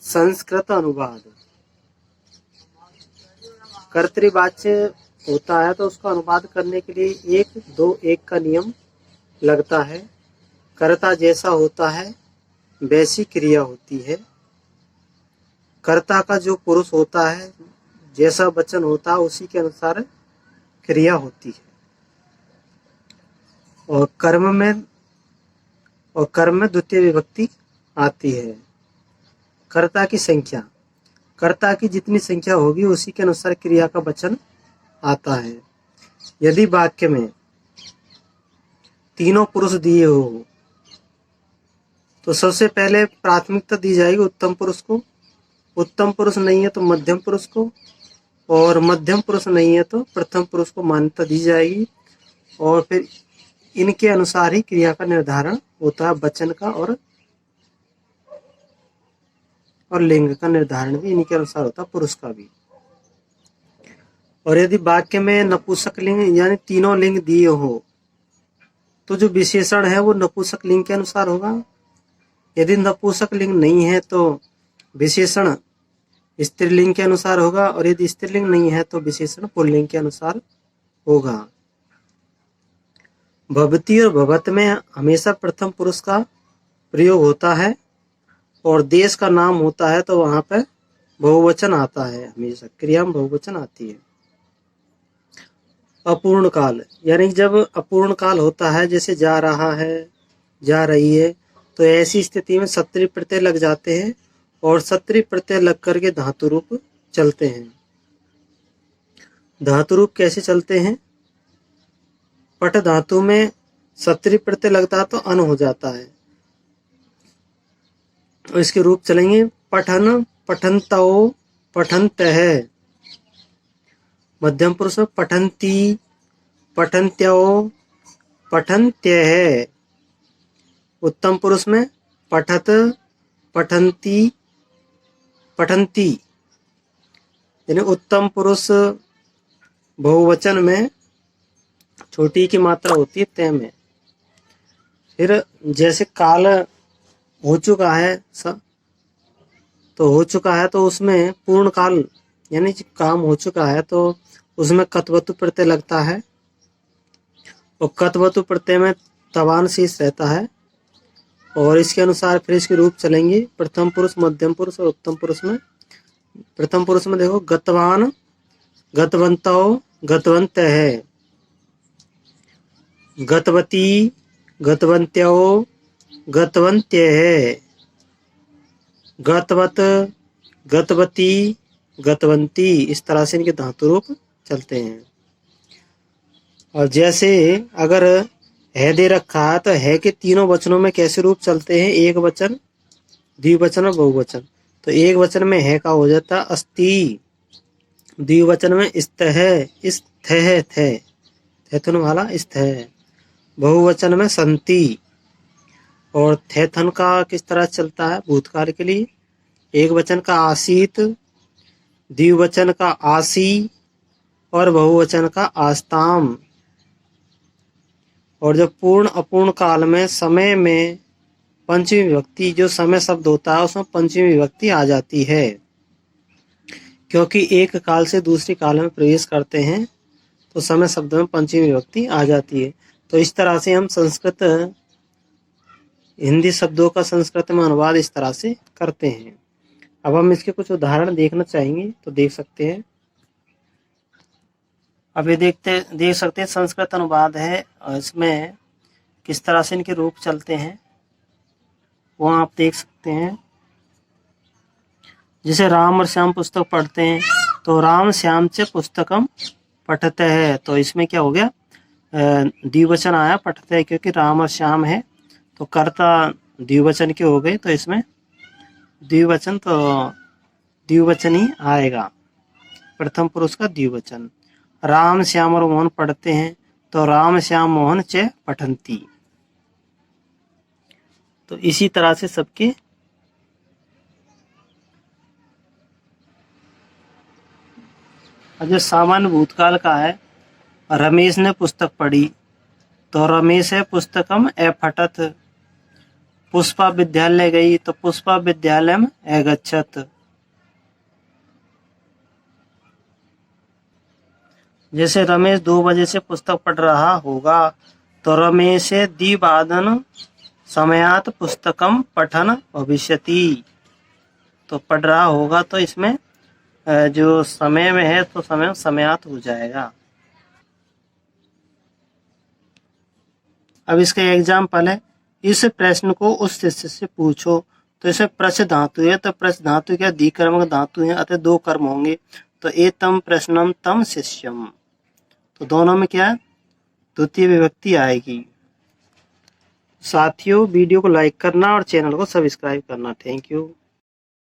संस्कृत अनुवाद। कर्तृवाच्य होता है तो उसका अनुवाद करने के लिए 1, 2, 1 का नियम लगता है। कर्ता जैसा होता है वैसी क्रिया होती है। कर्ता का जो पुरुष होता है जैसा वचन होता है उसी के अनुसार क्रिया होती है। और कर्म में द्वितीय विभक्ति आती है। कर्ता की संख्या, कर्ता की जितनी संख्या होगी उसी के अनुसार क्रिया का वचन आता है। यदि वाक्य में तीनों पुरुष दिए हो तो सबसे पहले प्राथमिकता दी जाएगी उत्तम पुरुष को। उत्तम पुरुष नहीं है तो मध्यम पुरुष को, और मध्यम पुरुष नहीं है तो प्रथम पुरुष को मान्यता दी जाएगी। और फिर इनके अनुसार ही क्रिया का निर्धारण होता है। वचन का और लिंग का निर्धारण भी इन्हीं के अनुसार होता है, पुरुष का भी। और यदि वाक्य में नपुंसक लिंग यानी तीनों लिंग दिए हो तो जो विशेषण है वो नपुंसक लिंग के अनुसार होगा। यदि नपुंसक लिंग नहीं है तो विशेषण स्त्रीलिंग के अनुसार होगा, और यदि स्त्रीलिंग नहीं है तो विशेषण पुल्लिंग के अनुसार होगा। भवति और भवत में हमेशा प्रथम पुरुष का प्रयोग होता है, और देश का नाम होता है तो वहां पर बहुवचन आता है। हमेशा क्रिया में बहुवचन आती है। अपूर्ण काल यानी जब अपूर्ण काल होता है, जैसे जा रहा है, जा रही है, तो ऐसी स्थिति में सत्रि प्रत्यय लग जाते हैं, और सत्रि प्रत्यय लग करके धातु रूप चलते हैं। धातु रूप कैसे चलते हैं? पट धातु में सत्रि प्रत्यय लगता है तो अन हो जाता है, तो इसके रूप चलेंगे पठन, पठन्तौ, पठन्तः। मध्यम पुरुष में पठन्ति, पठन्त्यौ, पठन्त्यः। उत्तम पुरुष में पठत, पठन्ति, पठन्ति। यानी उत्तम पुरुष बहुवचन में छोटी की मात्रा होती है तय में। फिर जैसे काल हो चुका है तो उसमें पूर्ण काल यानी काम हो चुका है तो उसमें कतवतु प्रत्यय लगता है, और कतवतु प्रत्यय में तवान शेष रहता है। और इसके अनुसार फिर इसके रूप चलेंगे प्रथम पुरुष, मध्यम पुरुष और उत्तम पुरुष में। प्रथम पुरुष में देखो गतवान, गतवन्तौ, गतवन्तः। गतवती, गतवन्त्यौ, गतवन्त्यः। गतवत, गतवती, गतवंती। इस तरह से इनके धातु रूप चलते हैं। और जैसे अगर है दे रखा है तो है के तीनों वचनों में कैसे रूप चलते हैं? एक वचन, द्विवचन और बहुवचन। तो एक वचन में है का हो जाता अस्ति, द्विवचन में स्तः, स्थः, थे, थेथुन वाला स्थः। बहुवचन में संति। और थेथन का किस तरह चलता है भूतकाल के लिए? एक वचन का आसीत, द्विवचन का आसी, और बहुवचन का आस्ताम। और जब पूर्ण अपूर्ण काल में समय में पंचमी विभक्ति, जो समय शब्द होता है उसमें पंचमी विभक्ति आ जाती है, क्योंकि एक काल से दूसरी काल में प्रवेश करते हैं तो समय शब्द में पंचमी विभक्ति आ जाती है। तो इस तरह से हम हिंदी शब्दों का संस्कृत में अनुवाद इस तरह से करते हैं। अब हम इसके कुछ उदाहरण देखना चाहेंगे तो देख सकते हैं। अब ये देख सकते हैं संस्कृत अनुवाद है, और इसमें किस तरह से इनके रूप चलते हैं वो आप देख सकते हैं। जैसे राम और श्याम पुस्तक पढ़ते हैं तो राम श्याम च पुस्तकम पठते है, तो इसमें क्या हो गया? द्विवचन आया पठते है, क्योंकि राम और श्याम है तो कर्ता द्विवचन के हो गए, तो इसमें द्विवचन ही आएगा, प्रथम पुरुष का द्विवचन। राम श्याम और मोहन पढ़ते हैं तो राम श्याम मोहन च पठन्ति। तो इसी तरह से सबके जो सामान्य भूतकाल का है, रमेश ने पुस्तक पढ़ी तो रमेश है पुस्तकम अ पठत। पुष्पा विद्यालय गई तो पुष्पा विद्यालयम अगच्छत। जैसे रमेश 2 बजे से पुस्तक पढ़ रहा होगा तो रमेश द्विवादन समयात पुस्तकम पठन भविष्यति। तो पढ़ रहा होगा तो इसमें जो समय में है तो समय समयात हो जाएगा। अब इसका एग्जाम्पल है, इस प्रश्न को उस शिष्य से पूछो। तो इसमें प्रश्न धातु है तो प्रश्न धातु क्या द्विकर्मक धातु है, अतः 2 कर्म होंगे। तो एतम प्रश्नम तम शिष्यम, तो दोनों में क्या है द्वितीय विभक्ति आएगी। साथियों वीडियो को लाइक करना और चैनल को सब्सक्राइब करना। Thank you.